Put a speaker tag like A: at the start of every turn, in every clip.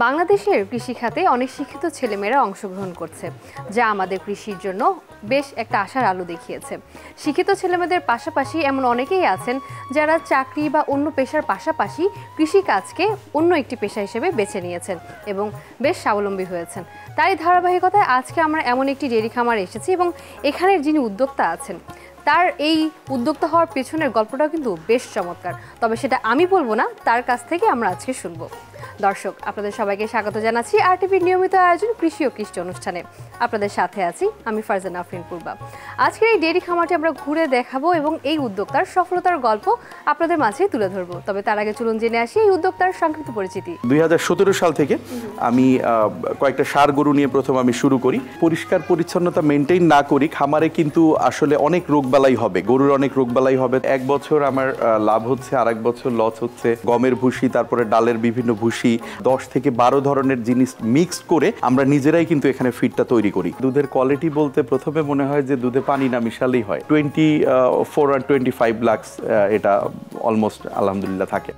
A: বাংলাদেশের কৃষি খাতে অনেক শিক্ষিত ছেলেমেয়েরা অংশগ্রহণ করছে, যা আমাদের কৃষির জন্য বেশ একটা আশার আলো দেখিয়েছে। শিক্ষিত ছেলেমেয়েদের পাশাপাশি এমন অনেকেই আছেন যারা চাকরি বা অন্য পেশার পাশাপাশি কৃষিকাজকে অন্য একটি পেশা হিসেবে বেছে নিয়েছেন এবং বেশ স্বাবলম্বী হয়েছেন। তারই ধারাবাহিকতায় আজকে আমরা এমন একটি ডেইরি খামারে এসেছি এবং এখানের যিনি উদ্যোক্তা আছেন তার এই উদ্যোক্তা হওয়ার পেছনের গল্পটাও কিন্তু বেশ চমৎকার। তবে সেটা আমি বলবো না, তার কাছ থেকে আমরা আজকে শুনবো। দর্শক, আপনাদের সবাইকে স্বাগত জানাচ্ছি আরটিভির নিয়মিত আয়োজন কৃষি ও কৃষি অনুষ্ঠানে। আপনাদের সাথে আছি আমি ফারজানা আফরিন পূর্বা। আজকের এই ডেইরি খামারটি আমরা ঘুরে দেখাবো এবং এই উদ্যোক্তার সফলতার গল্প আপনাদের মাঝে তুলে ধরবো। তবে তার আগে চলুন জেনে আসি এই উদ্যোক্তার সংক্ষিপ্ত পরিচিতি।
B: 2017 সাল থেকে আমি কয়েকটা ষাঁড় গরু নিয়ে প্রথম আমি শুরু করি। পরিষ্কার পরিচ্ছন্নতা মেনটেন না করি খামারে কিন্তু আসলে অনেক রোগবালাই হবে, গরুর অনেক রোগবালাই হবে। এক বছর আমার লাভ হচ্ছে, আর এক বছর লস হচ্ছে। গমের ভুসি, তারপরে ডালের বিভিন্ন ভুসি, 10 থেকে 12 ধরনের জিনিস মিক্সড করে আমরা নিজেরাই কিন্তু এখানে ফিডটা তৈরি করি। দুধের কোয়ালিটি বলতে প্রথমে মনে হয় যে দুধে পানি না মিশালেই হয়। 24 আর 25 লাক্স এটা অলমোস্ট আলহামদুলিল্লাহ থাকে।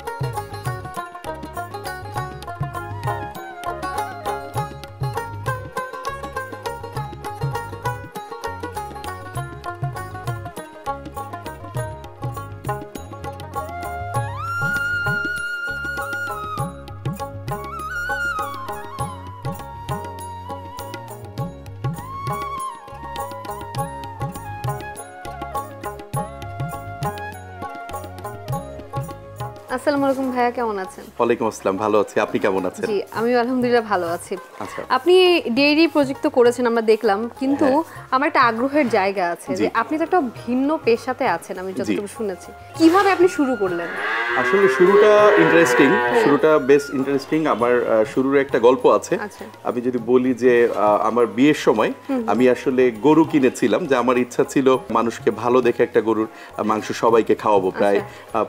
A: আসসালামু আলাইকুম ভাইয়া, কেমন আছেন?
B: ওয়ালাইকুম আসসালাম, ভালো আছি। আপনি কেমন আছেন?
A: জি, আমি আলহামদুলিল্লাহ ভালো আছি।
B: আচ্ছা,
A: আপনি ডেইরি প্রজেক্ট তো করেছেন আমরা দেখলাম, কিন্তু আমার একটা আগ্রহের জায়গা আছে যে আপনি তো একটা ভিন্ন পেশাতে আছেন, আমি যতটুকু শুনেছি। কিভাবে আপনি শুরু করলেন?
B: আসলে শুরুটা ইন্টারেস্টিং, শুরুটা বেশ ইন্টারেস্টিং। আমার শুরুর একটা গল্প আছে। আমি যদি বলি যে আমার বিয়ের সময় আমি আসলে গরু কিনেছিলাম, যে আমার ইচ্ছা ছিল মানুষকে ভালো দেখে একটা গরুর মাংস সবাইকে খাওয়াবো। প্রায়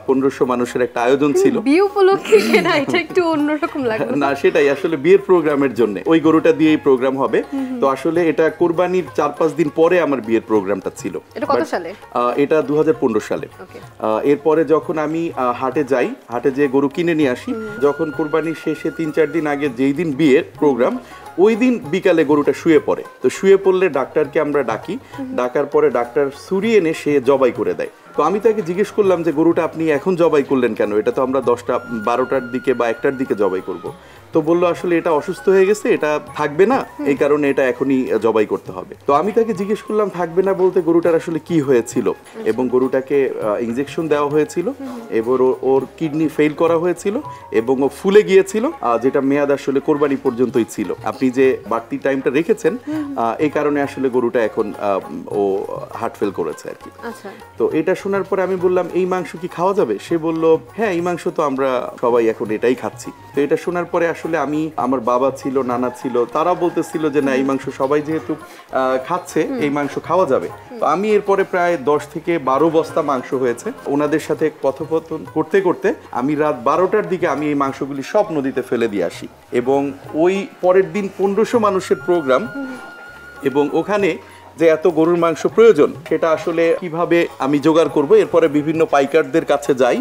B: 1500 মানুষের একটা আয়োজন ছিল।
A: বিয়ে উপলক্ষে কেনা, এটা একটু অন্যরকম লাগলো
B: না, সেটাই আসলে বিয়ের প্রোগ্রামের জন্য ওই গরুটা দিয়েই প্রোগ্রাম হবে। তো আসলে এটা কুরবানির 4-5 দিন পরে আমার বিয়ের প্রোগ্রামটা ছিল।
A: এটা কত সালে?
B: এটা 2015 সালে। এরপরে যখন আমি হাটে যাই, হাটে যেয়ে গরু কিনে নিয়ে আসি, যখন কুরবানির শেষে 3-4 দিন আগে যেই দিন বিয়ের প্রোগ্রাম, ওই দিন বিকালে গরুটা শুয়ে পড়ে। তো শুয়ে পড়লে ডাক্তারকে আমরা ডাকি, ডাকার পরে ডাক্তার ছুরি এনে সে জবাই করে দেয়। তো আমি তাকে জিজ্ঞেস করলাম যে গরুটা আপনি এখন জবাই করলেন কেন? এটা তো আমরা 10টা-12টার দিকে বা 1টার দিকে জবাই করব। তো বললো আসলে এটা অসুস্থ হয়ে গেছে, এটা থাকবে না, এই কারণে এটা এখনই জবাই করতে হবে। তো আমি তাকে জিজ্ঞেস করলাম থাকবে না বলতে গরুটার আসলে কি হয়েছিল, এবং গরুটাকে ইনজেকশন দেওয়া হয়েছিল, এবার ওর কিডনি ফেল করা হয়েছিল এবং ও ফুলে গিয়েছিল, যেটা মেয়াদ আসলে কোরবানি পর্যন্তই ছিল। আপনি যে বাড়তি টাইমটা রেখেছেন এই কারণে আসলে গরুটা এখন ও হার্ট ফেল করেছে আর কি। তো এটা শোনার পরে আমি বললাম এই মাংস কি খাওয়া যাবে? সে বলল হ্যাঁ, এই মাংস তো আমরা সবাই এখন এটাই খাচ্ছি। তো এটা শোনার পরে আসলে আমি, আমার বাবা ছিল, নানা ছিল, তারা বলতেছিল যে না, এই মাংস সবাই যেহেতু খাচ্ছে, এই মাংস খাওয়া যাবে। তো আমি এরপরে প্রায় 10 থেকে 12 বস্তা মাংস হয়েছে। ওনাদের সাথে কথোপকথন করতে করতে আমি রাত 12টার দিকে আমি এই মাংসগুলি সব নদীতে ফেলে দিয়ে আসি, এবং ওই পরের দিন 1500 মানুষের প্রোগ্রাম, এবং ওখানে যে এত গরুর মাংস প্রয়োজন সেটা আসলে কিভাবে আমি জোগাড় করব। এরপরে বিভিন্ন পাইকারদের কাছে যাই,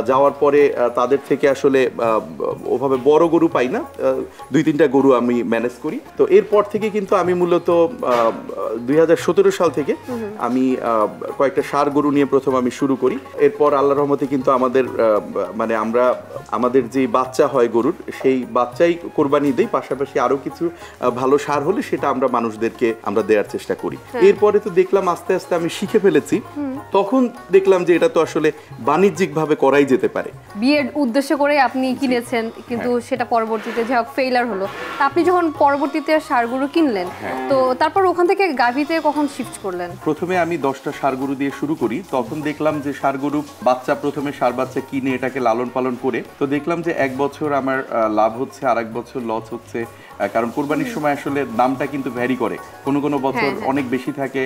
B: যাওয়ার পরে তাদের থেকে আসলে ওভাবে বড় গরু পাই না, 2-3টা গরু আমি ম্যানেজ করি। তো এরপর থেকে কিন্তু আমি মূলত 2017 সাল থেকে আমি কয়েকটা ষাঁড় গরু নিয়ে প্রথম আমি শুরু করি। এরপর আল্লাহর রহমতে কিন্তু আমাদের মানে আমাদের যে বাচ্চা হয় গরুর, সেই বাচ্চাই কোরবানি দেই, পাশাপাশি আরো কিছু ভালো ষাঁড় হলে সেটা আমরা মানুষদেরকে আমরা দেওয়ার চেষ্টা করি। এরপরে তো দেখলাম আস্তে আস্তে আমি শিখে ফেলেছি, তখন দেখলাম যে এটা তো আসলে বাণিজ্যিক ভাবে করাই যেতে পারে।
A: বিয়ের উদ্দেশ্য করে আপনি কিনেছেন, কিন্তু সেটা পরবর্তীতে যে ফেইলার হলো। তা আপনি যখন পরবর্তীতে ষাঁড়গুলো কিনলেন, তো তারপর ওখান থেকে গাভীতে কখন শিফট করলেন?
B: প্রথমে আমি 10টা ষাঁড় গরু দিয়ে শুরু করি। তখন দেখলাম যে ষাঁড় গরু বাচ্চা, প্রথমে ষাঁড় বাচ্চা কিনে এটাকে লালন পালন করে, তো দেখলাম যে এক বছর আমার লাভ হচ্ছে, আর এক বছর লস হচ্ছে। কারণ কোরবানির সময় আসলে দামটা কিন্তু ভ্যারি করে, কোনো কোনো বছর অনেক বেশি থাকে,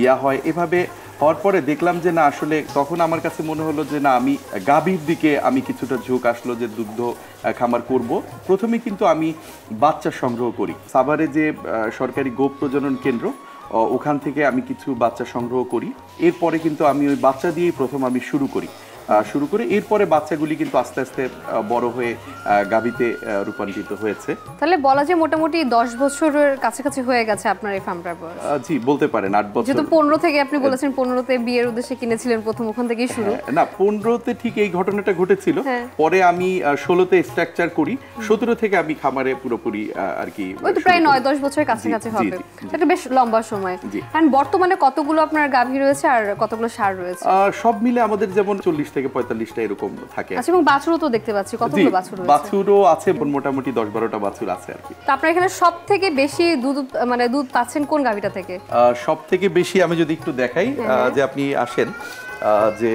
B: ইয়া হয়। এভাবে হওয়ার পরে দেখলাম যে না, আসলে তখন আমার কাছে মনে হলো যে না, আমি গাভীর দিকে আমি কিছুটা ঝোঁক আসলো যে দুগ্ধ খামার করব। প্রথমে কিন্তু আমি বাচ্চা সংগ্রহ করি। সাভারে যে সরকারি গোপ প্রজনন কেন্দ্র, ওখান থেকে আমি কিছু বাচ্চা সংগ্রহ করি। এরপরে কিন্তু আমি ওই বাচ্চা দিয়েই প্রথম আমি শুরু করি। শুরু করে এরপরে বাচ্চাগুলি কিন্তু আস্তে আস্তে বড় হয়ে গাভীতে রূপান্তরিত হয়েছে।
A: তাহলে বলা যায় মোটামুটি 10 বছরের কাছাকাছি হয়ে গেছে আপনার এই ফার্মটার বয়স।
B: জি বলতে পারেন 8 বছর।
A: যেহেতু 15 থেকে আপনি বলেছেন 15তে বিয়ের উদ্দেশ্যে কিনেছিলেন প্রথম, ওখান থেকেই শুরু।
B: না 15তে ঠিক এই ঘটনাটা ঘটেছিল, পরে আমি 16তে স্ট্রাকচার করি, 17 থেকে আমি খামারে পুরোপুরি আর কি
A: ওই তো প্রায় 9-10 বছরের কাছাকাছি হবে। এটা বেশ লম্বা সময়। আর বর্তমানে কতগুলো আপনার গাভী রয়েছে আর কতগুলো ষাঁড় রয়েছে?
B: সব মিলে আমাদের যেমন 40 থেকে 45টা এরকম থাকে।
A: আচ্ছা, এবং বাছুরও তো দেখতে পাচ্ছি, কতগুলো বাছুর রয়েছে?
B: বাছুরও আছে, মোটামুটি 10-12টা বাছুর আছে আর কি।
A: তো আপনার এখানে সবথেকে বেশি দুধ পাচ্ছেন কোন গাভীটা থেকে?
B: সবথেকে বেশি আমি যদি একটু দেখাই, যে আপনি আসেন, যে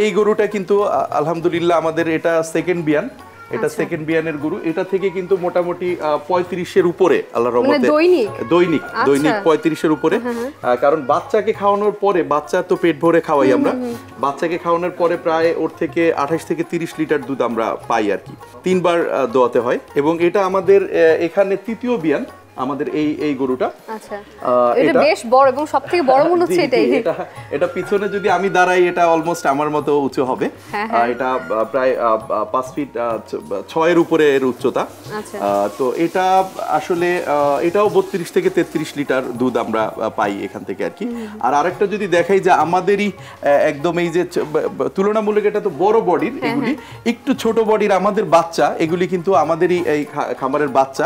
B: এই গরুটা কিন্তু আলহামদুলিল্লাহ আমাদের এটা সেকেন্ড বিয়ান, এটা সেকেন্ড বিয়ানের গরু। এটা থেকে কিন্তু মোটামুটি 35-এর উপরে আল্লাহর রহমতে দৈনিক 35-এর উপরে। কারণ বাচ্চাকে খাওয়ানোর পরে, বাচ্চা তো পেট ভরে খাওয়াই আমরা, বাচ্চাকে খাওয়ানোর পরে প্রায় ওর থেকে 28 থেকে 30 লিটার দুধ আমরা পাই আর কি। 3 বার দোয়াতে হয়, এবং এটা আমাদের এখানে তৃতীয় বিয়ান আমাদের এই গরুটা।
A: আচ্ছা, এটা বেশ বড় এবং সবথেকে বড় মনে হচ্ছে এটাই।
B: এটা পিছনে যদি আমি দাঁড়াই, এটা অলমোস্ট আমার মতো উঁচু হবে। এটা প্রায় 5 ফিট 6-এর উপরে এর উচ্চতা। তো এটা আসলে এটাও 32 থেকে 33 লিটার দুধ আমরা পাই এখান থেকে আর কি। আর আরেকটা যদি দেখাই, যে আমাদেরই একদম এই যে তুলনামূলক এটা তো বড় বডির, এগুলি একটু ছোট বডির আমাদের বাচ্চা, এগুলি কিন্তু আমাদেরই এই খামারের বাচ্চা।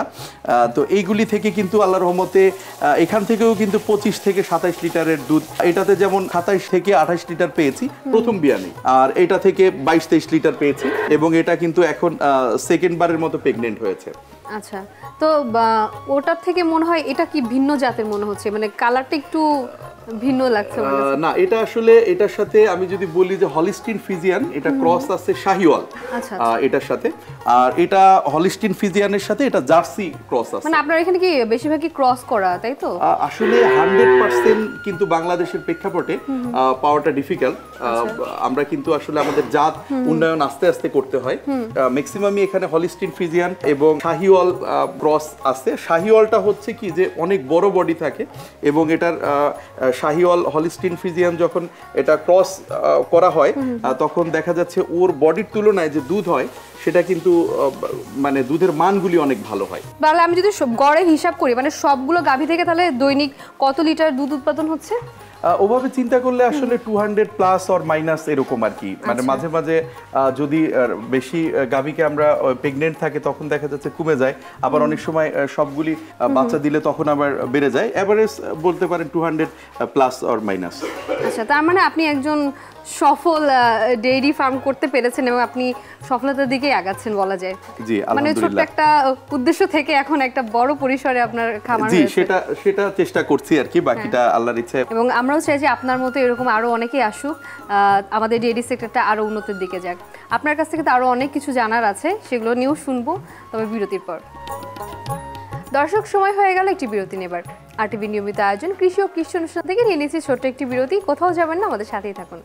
B: তো এইগুলি থেকে কিন্তু আল্লাহর রহমতে এখান থেকেও কিন্তু 25 থেকে 27 লিটারের দুধ, এটাতে যেমন 27 থেকে 28 লিটার পেয়েছি প্রথম বিয়ানে, আর এটা থেকে 22-23 লিটার পেয়েছি, এবং এটা কিন্তু এখন সেকেন্ড বারের মতো প্রেগনেন্ট হয়েছে।
A: আচ্ছা, তো ওটার থেকে মনে হয় এটা কি ভিন্ন জাতের মনে হচ্ছে, মানে কালারটা একটু ভিন্ন লাগছে।
B: না, এটা আসলে এটার সাথে আমি যদি বলি যে হলিস্টিন ফিজিয়ান, এটা ক্রস আছে শাহিওয়াল এটার সাথে, আর এটা হলিস্টিন ফিজিয়ানের সাথে এটা জার্সি ক্রস আছে।
A: মানে আপনার এখানে কি বেশিরভাগই ক্রস করা, তাই তো?
B: আসলে 100% কিন্তু বাংলাদেশের প্রেক্ষাপটে পাওয়াটা ডিফিকাল্ট। আমরা কিন্তু আসলে আমাদের জাত উন্নয়ন আস্তে আস্তে করতে হয়। ম্যাক্সিমামই এখানে হলিস্টিন ফিজিয়ান এবং শাহিওয়াল ক্রস আছে। শাহিওয়ালটা হচ্ছে কি যে অনেক বড় বডি থাকে, এবং এটার শাহিওয়াল হলিস্টিন ফ্রিজিয়ান যখন এটা ক্রস করা হয়, তখন দেখা যাচ্ছে ওর বডির তুলনায় যে দুধ হয় সেটা কিন্তু মানে দুধের মানগুলি অনেক ভালো হয়।
A: তাহলে আমি যদি গড়ে হিসাব করি, মানে সবগুলো গাভী থেকে তাহলে দৈনিক কত লিটার দুধ উৎপাদন হচ্ছে?
B: ওভাবে চিন্তা করলে আসলে 200 প্লাস অর মাইনাস এরকম আর কি। মানে মাঝে মাঝে যদি বেশি গাভীকে আমরা প্রেগনেন্ট থাকে তখন দেখা যাচ্ছে কমে যায়, আবার অনেক সময় সবগুলি বাচ্চা দিলে তখন আবার বেড়ে যায়। এভারেজ বলতে পারেন 200 প্লাস অর মাইনাস।
A: আচ্ছা, তার মানে আপনি একজন সফল ডেইরি ফার্ম করতে পেরেছেন এবং আপনি সফলতার দিকে আগাচ্ছেন বলা যায়।
B: জি,
A: মানে ছোট একটা উদ্দেশ্য থেকে এখন একটা বড় পরিসরে আপনার খামার হয়েছে।
B: জি, সেটা চেষ্টা করছি আর কি, বাকিটা আল্লাহর ইচ্ছা।
A: এবং আমরাও চাই যে আপনার মতো এরকম আরো অনেকেই আসুক, আমাদের ডেইরি সেক্টরটা আরো উন্নতির দিকে যাক। আপনার কাছ থেকে তো আরো অনেক কিছু জানার আছে, সেগুলো নিয়েও শুনবো, তবে বিরতির পর। দর্শক, সময় হয়ে গেল একটি বিরতি নেবার। আরটিভি নিয়মিত আয়োজন কৃষি ও কৃষি অনুষ্ঠান থেকে নিয়ে নিচ্ছি ছোট্ট একটি বিরতি। কোথাও যাবেন না, আমাদের সাথেই থাকুন।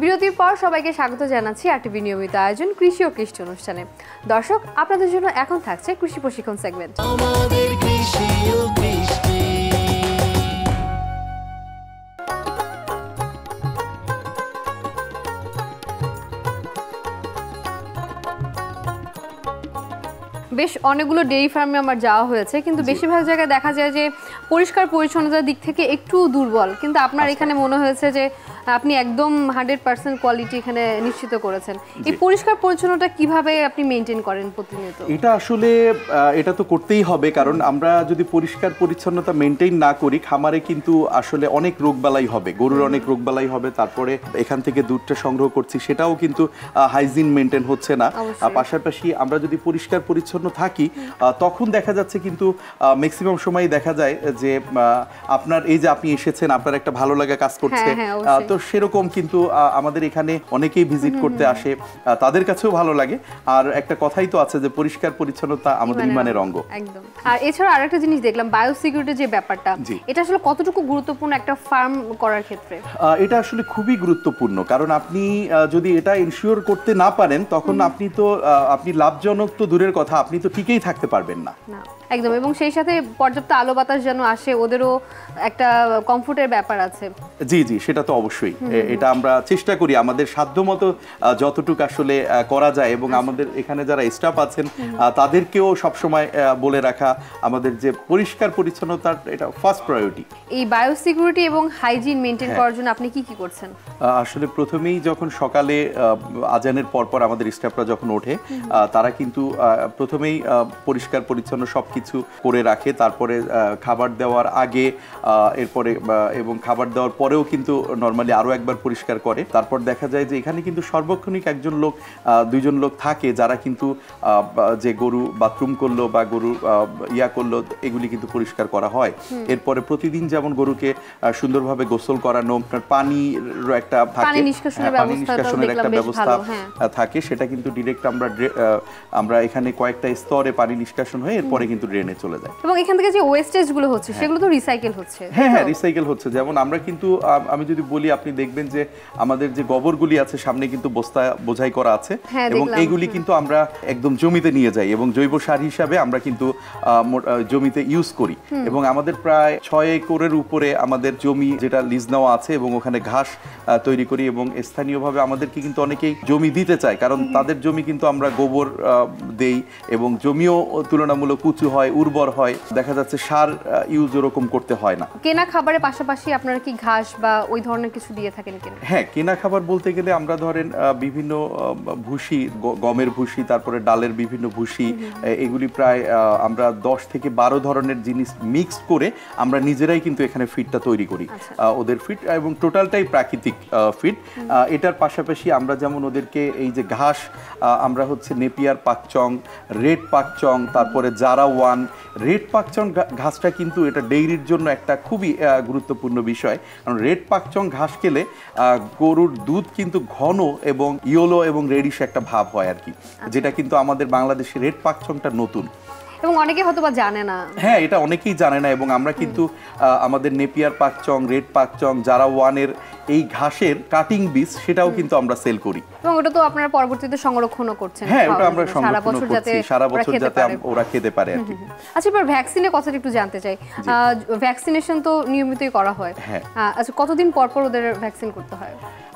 A: বিরতির পর সবাইকে স্বাগত জানাচ্ছি আরটিভি নিয়মিত আয়োজন কৃষি ও কৃষি অনুষ্ঠানে। দর্শক, আপনাদের জন্য এখন থাকছে কৃষি প্রশিক্ষণ সেগমেন্ট। বেশ অনেকগুলো ডেইরি ফার্মে আমার যাওয়া হয়েছে, কিন্তু বেশিরভাগ জায়গায় দেখা যায় যে পরিষ্কার পরিচ্ছন্নতার দিক থেকে একটু দুর্বল, কিন্তু আপনার এখানে মনে হয়েছে যে আপনি একদম 100% কোয়ালিটি এখানে নিশ্চিত করেছেন। এই পরিষ্কার পরিচ্ছন্নতা কিভাবে আপনি মেইনটেইন করেন প্রতিনিয়ত?
B: এটা আসলে এটা তো করতেই হবে, কারণ আমরা যদি পরিষ্কার পরিচ্ছন্নতা মেইনটেইন না করি খামারে কিন্তু আসলে অনেক রোগবালাই হবে, গরুর অনেক রোগবালাই হবে। তারপরে এখান থেকে দুধটা সংগ্রহ করছি সেটাও কিন্তু হাইজিন মেইনটেইন হচ্ছে না। পাশাপাশি আমরা যদি পরিষ্কার পরিচ্ছন্ন থাকি তখন দেখা যাচ্ছে কিন্তু ম্যাক্সিমাম সময় দেখা যায় যে আপনার এই যে আপনি এসেছেন, আপনার একটা ভালো লাগা কাজ করছে, তো সেরকম কিন্তু আমাদের এখানে অনেকেই ভিজিট করতে আসে, তাদের কাছেও ভালো লাগে। আর একটা কথাই তো আছে যে পরিষ্কার পরিচ্ছন্নতা আমাদের ইমানের অঙ্গ।
A: একদম। আর এছাড়া আরেকটা জিনিস দেখলাম, বায়োসিকিউরিটির যে ব্যাপারটা, এটা আসলে কতটুকু গুরুত্বপূর্ণ একটা ফার্ম করার ক্ষেত্রে? এটা
B: আসলে খুবই গুরুত্বপূর্ণ, কারণ আপনি যদি এটা ইনশিওর করতে না পারেন তখন আপনি লাভজনক তো দূরের কথা, আপনি তো ঠিকই থাকতে পারবেন না।
A: একদম, এবং সেই সাথে পর্যাপ্ত আলো বাতাস যেন আসে, ওদেরও একটা কমফোর্টের ব্যাপার আছে।
B: জি জি, সেটা তো অবশ্যই। এটা আমরা চেষ্টা করি আমাদের সাধ্যমতো যতটুকু আসলে করা যায়, এবং আমাদের এখানে যারা স্টাফ আছেন তাদেরকেও সবসময় বলে রাখা আমাদের যে পরিষ্কার পরিচ্ছন্নতার এটা ফার্স্ট প্রায়োরিটি।
A: এই বায়োসিকিউরিটি এবং হাইজিন মেনটেন করার জন্য আপনি কি কি করছেন?
B: আসলে প্রথমেই যখন সকালে আজানের পরপর আমাদের স্টাফরা যখন ওঠে তারা কিন্তু প্রথমেই পরিষ্কার পরিচ্ছন্ন সবকিছু করে রাখে, তারপরে খাবার দেওয়ার আগে, এরপরে এবং খাবার দেওয়ার পরেও কিন্তু নর্মালি আরও একবার পরিষ্কার করে। তারপর দেখা যায় যে এখানে কিন্তু সর্বক্ষণিক একজন লোক, দুইজন লোক থাকে যারা কিন্তু যে গরু বাথরুম করলো বা গরু ইয়া করলো এগুলি কিন্তু পরিষ্কার করা হয়। এরপরে প্রতিদিন যেমন গরুকে সুন্দরভাবে গোসল করানো, পানির একটা থাকে, পানি নিষ্কাশনের একটা ব্যবস্থা থাকে, সেটা কিন্তু ডিরেক্ট আমরা এখানে কয়েকটা স্তরে পানি নিষ্কাশন হয়ে এরপরে কিন্তু ড্রেনে চলে যায়।
A: এবং এখান থেকে যে ওয়েস্টেজ গুলো হচ্ছে সেগুলো তো রিসাইকেল হচ্ছে।
B: হ্যাঁ হ্যাঁ, রিসাইকেল হচ্ছে। যেমন আমরা কিন্তু আমি যদি বলি, আপনি দেখবেন যে আমাদের যে গোবরগুলি আছে সামনে কিন্তু বস্তা বোঝাই করা আছে, এবং এইগুলি কিন্তু আমরা একদম জমিতে নিয়ে যাই এবং জৈব সার হিসাবে আমরা কিন্তু জমিতে ইউজ করি। এবং আমাদের প্রায় 6 একরের উপরে আমাদের জমি যেটা লিজ নেওয়া আছে, এবং ওখানে ঘাস তৈরি করি, এবং স্থানীয়ভাবে আমাদেরকে কিন্তু অনেকেই জমি দিতে চায়, কারণ তাদের জমি কিন্তু আমরা গোবর দেই এবং জমিও তুলনামূলক উঁচু হয়, উর্বর হয়, দেখা যাচ্ছে সার ইউজ ওরকম করতে হয় না।
A: কেনা খাবারের পাশাপাশি আপনারা কি ঘাস বা ওই ধরনের কিছু দিয়ে থাকেন কিনা?
B: হ্যাঁ, কেনা খাবার বলতে গেলে আমরা ধরেন বিভিন্ন ভুসি, গমের ভুসি, তারপরে ডালের বিভিন্ন ভুসি, এগুলি প্রায় আমরা 10 থেকে 12 ধরনের জিনিস মিক্স করে আমরা নিজেরাই কিন্তু এখানে ফিডটা তৈরি করি। ওদের ফিড এবং টোটালটাই প্রাকৃতিক ফিড। এটার পাশাপাশি আমরা যেমন ওদেরকে এই যে ঘাস, আমরা হচ্ছে নেপিয়ার পাকচং, রেড পাকচং, তারপরে জারা ওয়ান। রেড পাকচং ঘাসটা কিন্তু এটা ডেইরির জন্য একটা খুবই গুরুত্বপূর্ণ বিষয়, কারণ রেড পাকচং ঘাস খেলে গরুর দুধ কিন্তু ঘন এবং ইয়েলো এবং রেডিশ একটা ভাব হয় আর কি, যেটা কিন্তু আমাদের বাংলাদেশে রেড পাকচংটা নতুন,
A: এবং অনেকে হয়তো বা জানে না।
B: হ্যাঁ, এটা অনেকেই জানে না। এবং আমরা কিন্তু আমাদের নেপিয়ার পাকচং, রেড পাকচং, জারা ওয়ানের এই ঘাসের কাটিং বীজ সেটাও কিন্তু আমরা সেল করি,
A: এবং ওটা তো আপনারা পরবর্তীতে সংরক্ষণও করছেন।
B: হ্যাঁ, ওটা আমরা সংরক্ষণ করছি সারা বছর যাতে ওরা খেতে পারে আর কি।
A: আচ্ছা, এবার ভ্যাকসিনের কথাটা একটু জানতে চাই। ভ্যাকসিনেশন তো নিয়মিতই করা হয়। আচ্ছা, কতদিন পর পর ওদের ভ্যাকসিন করতে হয়?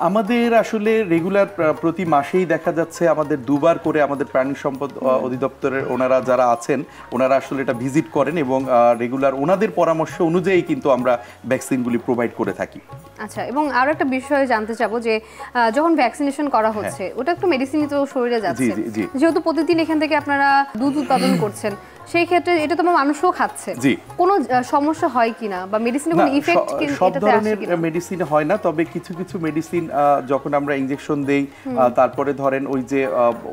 B: আমাদের আসলে রেগুলার প্রতি মাসেই দেখা যাচ্ছে আমাদের 2 বার করে আমাদের প্রাণী সম্পদ অধিদপ্তরের ওনারা যারা আছেন ওনারা আসলে এটা ভিজিট করেন, এবং রেগুলার ওনাদের পরামর্শ অনুযায়ী কিন্তু আমরা ভ্যাকসিনগুলি প্রোভাইড করে থাকি।
A: আচ্ছা, এবং আরো একটা বিষয় জানতে চাবো যে যখন ভ্যাকসিনেশন করা হচ্ছে ওটা একটু মেডিসিনই তো শরীরে যাচ্ছে, যেহেতু প্রতিদিন এখান থেকে আপনারা দুধ উৎপাদন করছেন, সেই ক্ষেত্রে এটা তো মানুষও খাচ্ছে, কোনো সমস্যা হয় কিনা বা মেডিসিনে কোনো ইফেক্ট
B: সব ধরনের মেডিসিন হয় না, তবে কিছু কিছু মেডিসিন যখন আমরা ইনজেকশন দেই, তারপরে ধরেন ওই যে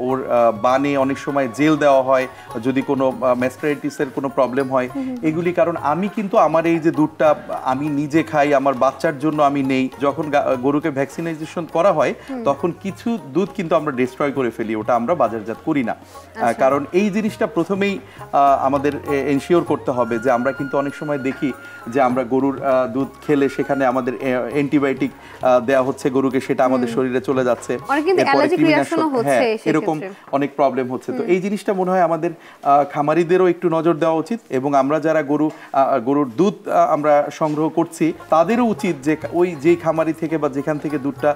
B: ওর বানে অনেক সময় জেল দেওয়া হয় যদি কোনো ম্যাস্টারাইটিসের কোনো প্রবলেম হয়, এগুলি কারণ আমি কিন্তু আমার এই যে দুধটা আমি নিজে খাই, আমার বাচ্চার জন্য আমি নেই, যখন গরুকে ভ্যাকসিনেশন করা হয় তখন কিছু দুধ কিন্তু আমরা ডিস্ট্রয় করে ফেলি, ওটা আমরা বাজারজাত করি না, কারণ এই জিনিসটা প্রথমেই আমাদের এনশিওর করতে হবে যে আমরা কিন্তু অনেক সময় দেখি যে আমরা গরুর দুধ খেলে সেখানে আমাদের অ্যান্টিবায়োটিক দেওয়া হচ্ছে গরুকে, সেটা আমাদের শরীরে চলে যাচ্ছে, এরকম অনেক প্রবলেম হচ্ছে। তো এই জিনিসটা মনে হয় আমাদের খামারিদেরও একটু নজর দেওয়া উচিত, এবং আমরা যারা গরুর দুধ আমরা সংগ্রহ করছি তাদেরও উচিত যে ওই যেই খামারি থেকে বা যেখান থেকে দুধটা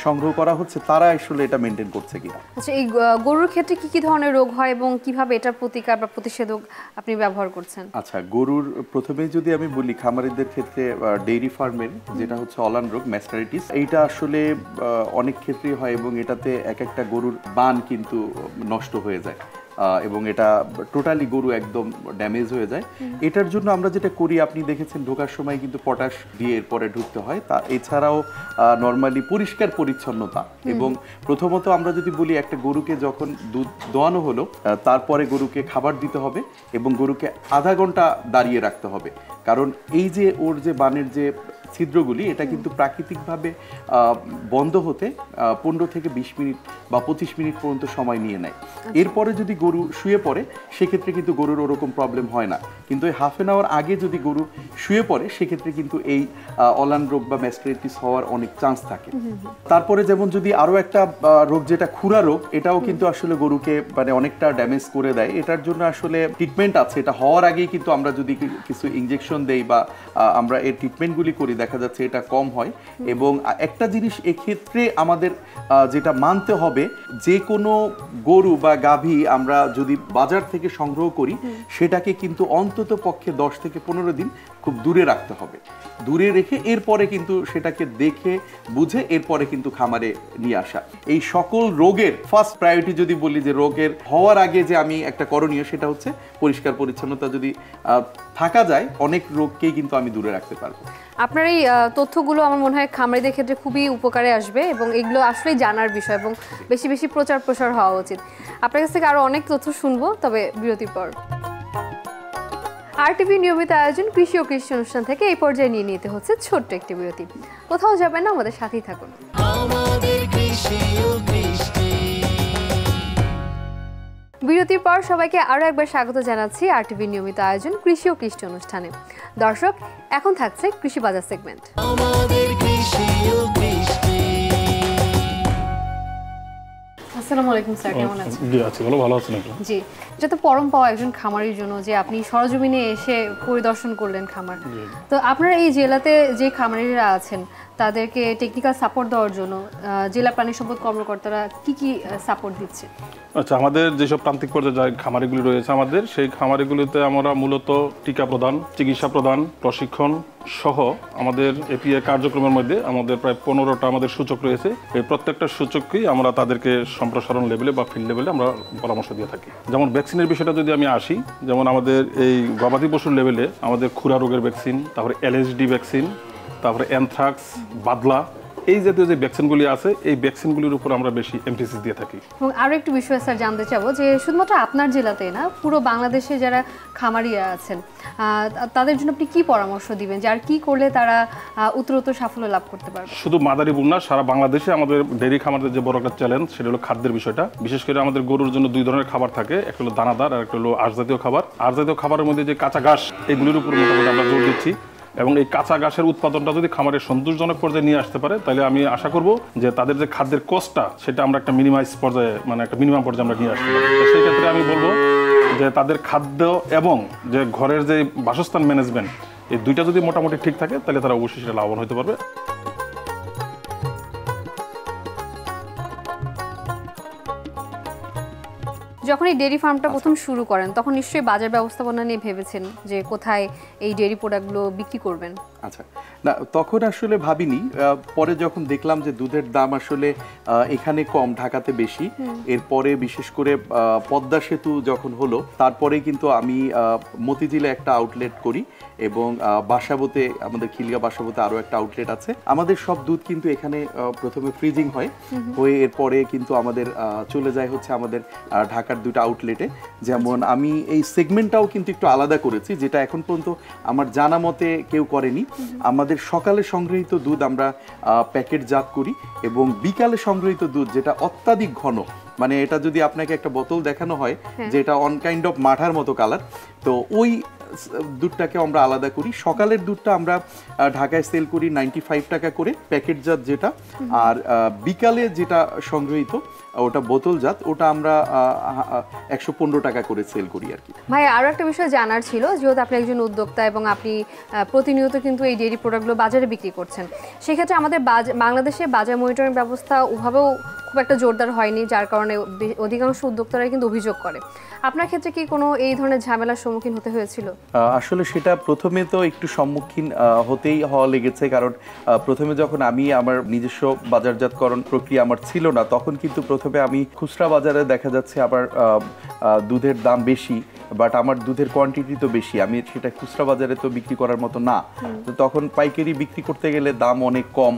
B: সংগ্রহ করা হচ্ছে তারা আসলে এটা মেনটেন করছে কিনা।
A: আচ্ছা, এই গরুর ক্ষেত্রে কি কি ধরনের রোগ হয় এবং কিভাবে এটার প্রতিকার বা প্রতিষেধক আপনি ব্যবহার করছেন?
B: আচ্ছা, গরুর প্রথমে যদি আমি বলি খামারিদের ক্ষেত্রে ডেইরি ফার্মের যেটা হচ্ছে অলান রোগ, ম্যাস্টারাইটিস, এইটা আসলে অনেক ক্ষেত্রেই হয়, এবং এটাতে এক একটা গরুর বান কিন্তু নষ্ট হয়ে যায় এবং এটা টোটালি গরু একদম ড্যামেজ হয়ে যায়। এটার জন্য আমরা যেটা করি, আপনি দেখেছেন ঢোকার সময় কিন্তু পটাশ দিয়ে এরপরে ঢুকতে হয়, তা এছাড়াও নর্মালি পরিষ্কার পরিচ্ছন্নতা, এবং প্রথমত আমরা যদি বলি একটা গরুকে যখন দুধ দোয়ানো হলো তারপরে গরুকে খাবার দিতে হবে এবং গরুকে আধা ঘন্টা দাঁড়িয়ে রাখতে হবে, কারণ এই যে ওর যে বানের যে ছিদ্রগুলি এটা কিন্তু প্রাকৃতিকভাবে বন্ধ হতে 15 থেকে 20 মিনিট বা 25 মিনিট পর্যন্ত সময় নিয়ে নেয়। এরপরে যদি গরু শুয়ে পড়ে সেক্ষেত্রে কিন্তু গরুর ওরকম প্রবলেম হয় না, কিন্তু এই হাফ অ্যান আওয়ার আগে যদি গরু শুয়ে পড়ে সেক্ষেত্রে কিন্তু এই অলান রোগ বা ম্যাস্টাইটিস হওয়ার অনেক চান্স থাকে। তারপরে যেমন যদি আরো একটা রোগ যেটা খুরা রোগ, এটাও কিন্তু আসলে গরুকে মানে অনেকটা ড্যামেজ করে দেয়। এটার জন্য আসলে ট্রিটমেন্ট আছে, এটা হওয়ার আগেই কিন্তু আমরা যদি কিছু ইনজেকশন দেই বা আমরা এর ট্রিটমেন্টগুলি করি দেখা যাচ্ছে এটা কম হয়। এবং একটা জিনিস এক্ষেত্রে আমাদের যেটা মানতে হবে, যে কোনো গরু বা গাভী আমরা যদি বাজার থেকে সংগ্রহ করি সেটাকে কিন্তু অন্তত পক্ষে 10 থেকে 15 দিন খুব দূরে রাখতে হবে। দূরে রেখে এরপরে কিন্তু সেটাকে দেখে বুঝে এরপরে কিন্তু খামারে নিয়ে আসা। এই সকল রোগের ফার্স্ট প্রায়োরিটি যদি বলি যে রোগের হওয়ার আগে যে আমি একটা করণীয় সেটা হচ্ছে পরিষ্কার পরিচ্ছন্নতা যদি থাকা যায় অনেক রোগকেই কিন্তু আমি দূরে রাখতে পারবো।
A: আপনার এই তথ্যগুলো আমার মনে হয় খামারিদের ক্ষেত্রে খুবই উপকারে আসবে এবং এগুলো আসলেই জানার বিষয় এবং বেশি বেশি প্রচার প্রসার হওয়া উচিত। আপনার কাছ থেকে আরও অনেক তথ্য শুনবো, তবে বিরতির পর। RTV নিয়মিত আয়োজন কৃষি ও কৃষি অনুষ্ঠান থেকে এই পর্যায়ে নিয়ে নিতে হচ্ছে ছোট্ট একটি বিরতি। কোথাও যাবেন না, আমাদের সাথেই থাকুন। বিরতির পর সবাইকে আরও একবার স্বাগত জানাচ্ছি RTV নিয়মিত আয়োজন কৃষি ও কৃষি অনুষ্ঠানে। দর্শক, এখন থাকছে কৃষি বাজার সেগমেন্ট। আসসালামু আলাইকুম স্যার, কেমন আছেন?
C: জি আছি, ভালো আছেন আপনি?
A: জি, এটা তো পরম পাওয়া একজন খামারির জন্য যে আপনি সরজমিনে এসে পরিদর্শন করলেন খামার। তো আপনার এই জেলাতে যে খামারিরা আছেন তাদেরকে টেকনিক্যাল সাপোর্ট দেওয়ার জন্য জেলা প্রাণী সম্পদ কর্মকর্তারা কি সাপোর্ট দিচ্ছে?
C: আচ্ছা, আমাদের যেসব প্রান্তিক পর্যায়ে খামারিগুলি রয়েছে আমাদের সেই খামারিগুলিতে আমরা মূলত টিকা প্রদান, চিকিৎসা প্রদান, প্রশিক্ষণ সহ আমাদের এপিএ কার্যক্রমের মধ্যে আমাদের প্রায় 15টা আমাদের সূচক রয়েছে। এই প্রত্যেকটা সূচককেই আমরা তাদেরকে সম্প্রসারণ লেভেলে বা ফিল্ড লেভেলে আমরা পরামর্শ দিয়ে থাকি। যেমন ভ্যাকসিনের বিষয়টা যদি আমি আসি, যেমন আমাদের এই গবাদি পশুর লেভেলে আমাদের খুরা রোগের ভ্যাকসিন, তারপরে LSD ভ্যাকসিন, তারপরে অ্যানথ্রাক্স, বাদলা, এই জাতীয় যে ভ্যাকসিনগুলি আছে এই ভ্যাকসিনগুলির উপর আমরা বেশি এমফেসিস দিয়ে থাকি।
A: এবং আরও একটু বিষয় স্যার জানতে চাবো যে শুধুমাত্র আপনার জেলাতে না, পুরো বাংলাদেশে যারা খামারিরা আছেন তাদের জন্য আপনি কি পরামর্শ দিবেন যে আর কি করলে তারা উত্তরোত্তর সাফল্য লাভ করতে পারবে?
C: শুধু মাদারীপুর না, সারা বাংলাদেশে আমাদের ডেইরি খামারদের যে বড় একটা চ্যালেঞ্জ সেটা হলো খাদ্যের বিষয়টা। বিশেষ করে আমাদের গরুর জন্য 2 ধরনের খাবার থাকে, একটা হলো দানাদার আর একটা হলো আঁশ জাতীয় খাবার। আঁশ জাতীয় খাবারের মধ্যে যে কাঁচা ঘাস, এগুলির উপর মোটামুটি আমরা জোর দিচ্ছি এবং এই কাঁচা ঘাসের উৎপাদনটা যদি খামারের সন্তোষজনক পর্যায়ে নিয়ে আসতে পারে তাহলে আমি আশা করব যে তাদের যে খাদ্যের কস্টটা সেটা আমরা একটা মিনিমাইজ পর্যায়ে, মানে একটা মিনিমাম পর্যায়ে আমরা নিয়ে আসতে পারি। তো সেই ক্ষেত্রে আমি বলবো যে তাদের খাদ্য এবং যে ঘরের যে বাসস্থান ম্যানেজমেন্ট, এই দুইটা যদি মোটামুটি ঠিক থাকে তাহলে তারা অবশ্যই সেটা লাভবান হতে পারবে।
A: যখন এই ডেয়ারি ফার্মটা প্রথম শুরু করেন তখন নিশ্চয়ই বাজার ব্যবস্থাপনা নিয়ে ভেবেছেন যে কোথায় এই ডেয়ারি প্রোডাক্টগুলো বিক্রি করবেন?
B: আচ্ছা, না তখন আসলে ভাবিনি। পরে যখন দেখলাম যে দুধের দাম আসলে এখানে কম, ঢাকাতে বেশি, এরপরে বিশেষ করে পদ্মা সেতু যখন হলো তারপরে কিন্তু আমি মতিঝিলে একটা আউটলেট করি এবং বাসাবোতে, আমাদের খিলগা বাসাবোতে আরও একটা আউটলেট আছে। আমাদের সব দুধ কিন্তু এখানে প্রথমে ফ্রিজিং হয়, হয়ে এরপরে কিন্তু আমাদের চলে যায় হচ্ছে আমাদের ঢাকার 2টা আউটলেটে। যেমন আমি এই সেগমেন্টটাও কিন্তু একটু আলাদা করেছি, যেটা এখন পর্যন্ত আমার জানা মতে কেউ করেনি। আমাদের সকালে সংগৃহীত দুধ আমরা প্যাকেটজাত করি এবং বিকালে সংগৃহীত দুধ যেটা অত্যাধিক ঘন, মানে এটা যদি আপনাকে একটা বোতল দেখানো হয় যে এটা অন কাইন্ড অফ মাঠার মতো কালার, তো ওই দুধটাকে আমরা আলাদা করি। সকালের দুধটা আমরা ঢাকায় সেল করি 95 টাকা করে প্যাকেটজাত যেটা, আর বিকালে যেটা সংগৃহীত ওটা বোতলজাত ওটা আমরা 115 টাকা করে সেল করি আর কি।
A: ভাই, আরও একটা বিষয় জানার ছিল, যেহেতু আপনি একজন উদ্যোক্তা এবং আপনি প্রতিনিয়ত কিন্তু এই ডেয়ারি প্রোডাক্টগুলো বাজারে বিক্রি করছেন, সেক্ষেত্রে আমাদের বাংলাদেশে বাজার মনিটরিং ব্যবস্থা ওভাবেও খুব একটা জোরদার হয়নি, যার কারণে অধিকাংশ উদ্যোক্তারাই কিন্তু অভিযোগ করে। আপনার ক্ষেত্রে কি কোনো এই ধরনের ঝামেলার সম্মুখীন হতে হয়েছিল?
B: আসলে সেটা প্রথমে তো একটু সম্মুখীন হওয়া লেগেছে, কারণ প্রথমে যখন আমি আমার নিজস্ব বাজারজাতকরণ প্রক্রিয়া আমার ছিল না, তখন কিন্তু প্রথমে আমি খুচরা বাজারে দেখা যাচ্ছে আবার দুধের দাম বেশি বাট আমার দুধের কোয়ান্টিটি তো বেশি, আমি সেটা খুচরা বাজারে তো বিক্রি করার মতো না, তো তখন পাইকারি বিক্রি করতে গেলে দাম অনেক কম।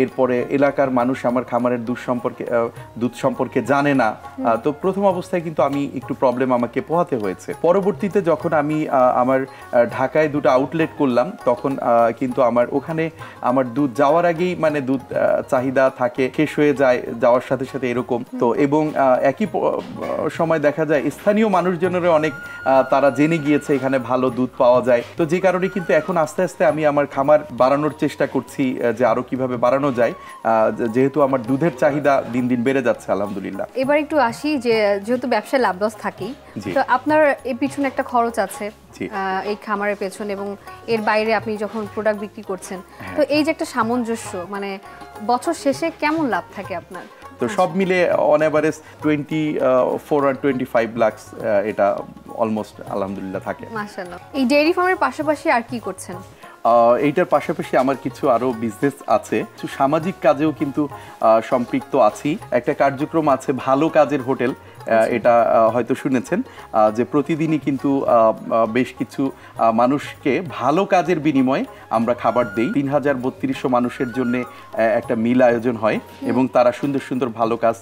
B: এরপরে এলাকার মানুষ আমার খামারের দুধ সম্পর্কে জানে না, তো প্রথম অবস্থায় কিন্তু আমি একটু প্রবলেম আমাকে পোহাতে হয়েছে। পরবর্তীতে যখন আমি আমার ঢাকায় দুটো আউটলেট করলাম, তখন কিন্তু আমার ওখানে আমার দুধ যাওয়ার আগেই মানে দুধ চাহিদা থাকে, শেষ হয়ে যাওয়ার সাথে সাথে এরকম তো। এবং একই সময় দেখা যায় স্থানীয় মানুষজনেরও অনেক তারা জেনে গিয়েছে এখানে ভালো দুধ পাওয়া যায়, তো যে কারণে কিন্তু এখন আস্তে আস্তে আমি আমার খামার বাড়ানোর চেষ্টা করছি যে আরো কিভাবে বাড়ানো যায়, যেহেতু আমার দুধের চাহিদা দিন দিন বেড়ে যাচ্ছে আলহামদুলিল্লাহ।
A: এবার একটু আসি যে যেহেতু ব্যবসায় লাভ লস থাকেই, তো আপনার এর পিছনে একটা খরচ আছে এই খামারের পেছনে, এবং এর বাইরে আপনি যখন প্রোডাক্ট বিক্রি করছেন, তো এই যে একটা সামঞ্জস্য, মানে বছর শেষে কেমন লাভ থাকে আপনার?
B: তো সব মিলে অন এভারেজ 24 আর 25 লাখ এটা অলমোস্ট আলহামদুলিল্লাহ থাকে।
A: মাশাআল্লাহ। এই ডেইরি ফার্মের পাশাপাশি আর কি করছেন?
B: এইটার পাশাপাশি আমার কিছু আরো বিজনেস আছে, কিছু সামাজিক কাজেও কিন্তু সম্পৃক্ত আছি। একটা কার্যক্রম আছে ভালো কাজের হোটেল, এটা হয়তো শুনেছেন, যে প্রতিদিনই কিন্তু বেশ কিছু মানুষকে ভালো কাজের বিনিময়ে আমরা খাবার দেই। 3032 মানুষের জন্য একটা মিল আয়োজন হয় এবং তারা সুন্দর সুন্দর ভালো কাজ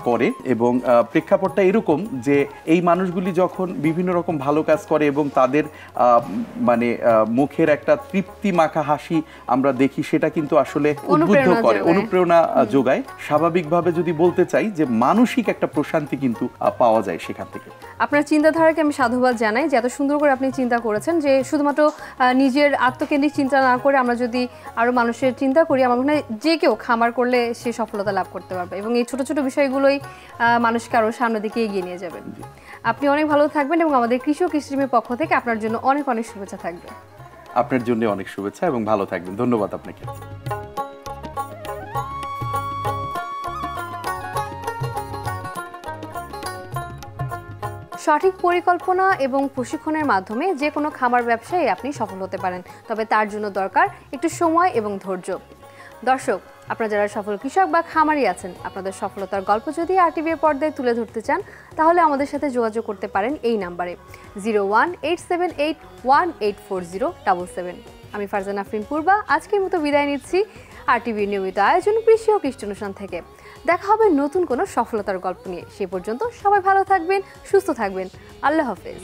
B: করে, এবং প্রেক্ষাপটটা এরকম যে এই মানুষগুলি যখন বিভিন্ন রকম ভালো কাজ করে এবং তাদের মানে মুখের একটা তৃপ্তি মাখা হাসি আমরা দেখি, সেটা কিন্তু আসলে উদ্বুদ্ধ করে, অনুপ্রেরণা যোগায়। স্বাভাবিকভাবে যদি বলতে চাই যে মানসিক একটা প্রশান্তি কিন্তু পাওয়া যায় সেখান থেকে।
A: আপনার চিন্তাধারাকে আমি সাধুবাদ জানাই যে এত সুন্দর করে আপনি চিন্তা করেছেন, যে শুধুমাত্র নিজের আত্মকেন্দ্রিক চিন্তা না করে আমরা যদি আরো মানুষের চিন্তা করি, আমার মনে হয় যে কেউ খামার করলে সে সফলতা লাভ করতে পারবে, এবং এই ছোট ছোট বিষয়গুলোই মানুষকে আরো সামনের দিকে এগিয়ে নিয়ে যাবে। আপনি অনেক ভালো থাকবেন, এবং আমাদের কৃষি ও কৃষি টিমের পক্ষ থেকে আপনার জন্য অনেক অনেক শুভেচ্ছা থাকবে।
B: আপনার জন্য অনেক শুভেচ্ছা এবং ভালো থাকবেন। ধন্যবাদ আপনাকে।
A: সঠিক পরিকল্পনা এবং প্রশিক্ষণের মাধ্যমে যে কোনো খামার ব্যবসায় আপনি সফল হতে পারেন, তবে তার জন্য দরকার একটু সময় এবং ধৈর্য। দর্শক, আপনারা যারা সফল কৃষক বা খামারি আছেন, আপনাদের সফলতার গল্প যদি RTV এর পর্দায় তুলে ধরতে চান, তাহলে আমাদের সাথে যোগাযোগ করতে পারেন এই নাম্বারে 018781840777। আমি ফারজানা আফরিন পূর্বা আজকের মতো বিদায় নিচ্ছি RTVর নিয়মিত আয়োজন কৃষি ও কৃষি অনুষ্ঠান থেকে। দেখা হবে নতুন কোনো সফলতার গল্প নিয়ে। সে পর্যন্ত সবাই ভালো থাকবেন, সুস্থ থাকবেন। আল্লাহ হাফেজ।